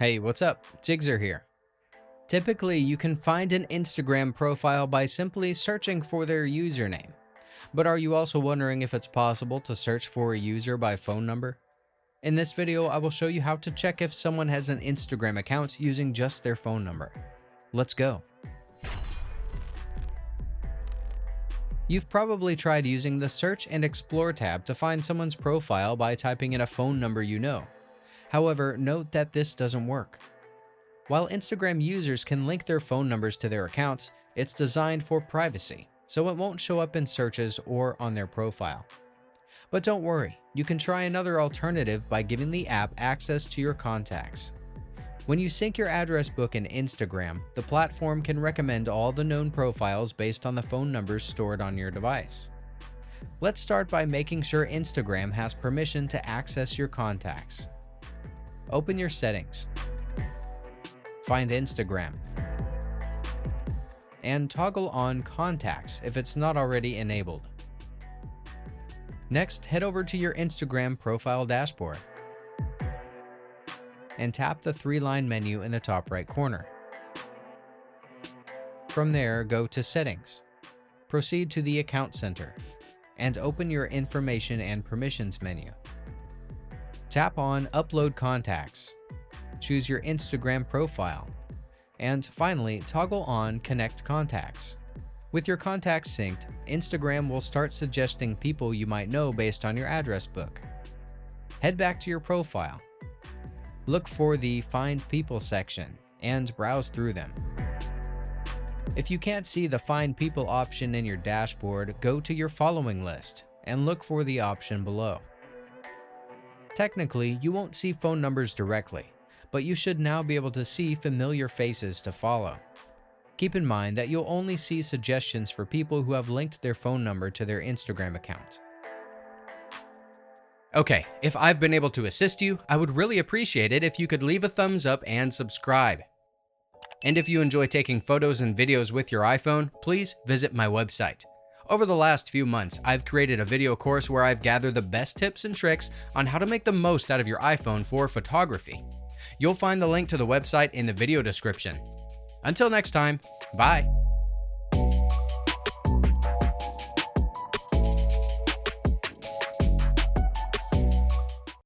Hey, what's up? Tigzer here. Typically, you can find an Instagram profile by simply searching for their username. But are you also wondering if it's possible to search for a user by phone number? In this video, I will show you how to check if someone has an Instagram account using just their phone number. Let's go. You've probably tried using the Search and Explore tab to find someone's profile by typing in a phone number you know. However, note that this doesn't work. While Instagram users can link their phone numbers to their accounts, it's designed for privacy, so it won't show up in searches or on their profile. But don't worry, you can try another alternative by giving the app access to your contacts. When you sync your address book in Instagram, the platform can recommend all the known profiles based on the phone numbers stored on your device. Let's start by making sure Instagram has permission to access your contacts. Open your settings, find Instagram, and toggle on Contacts if it's not already enabled. Next, head over to your Instagram profile dashboard and tap the three-line menu in the top right corner. From there, go to Settings, proceed to the Account Center, and open your Information and Permissions menu. Tap on Upload Contacts, choose your Instagram profile, and finally toggle on Connect Contacts. With your contacts synced, Instagram will start suggesting people you might know based on your address book. Head back to your profile. Look for the Find People section and browse through them. If you can't see the Find People option in your dashboard, go to your following list and look for the option below. Technically, you won't see phone numbers directly, but you should now be able to see familiar faces to follow. Keep in mind that you'll only see suggestions for people who have linked their phone number to their Instagram account. Okay, if I've been able to assist you, I would really appreciate it if you could leave a thumbs up and subscribe. And if you enjoy taking photos and videos with your iPhone, please visit my website. Over the last few months, I've created a video course where I've gathered the best tips and tricks on how to make the most out of your iPhone for photography. You'll find the link to the website in the video description. Until next time, bye.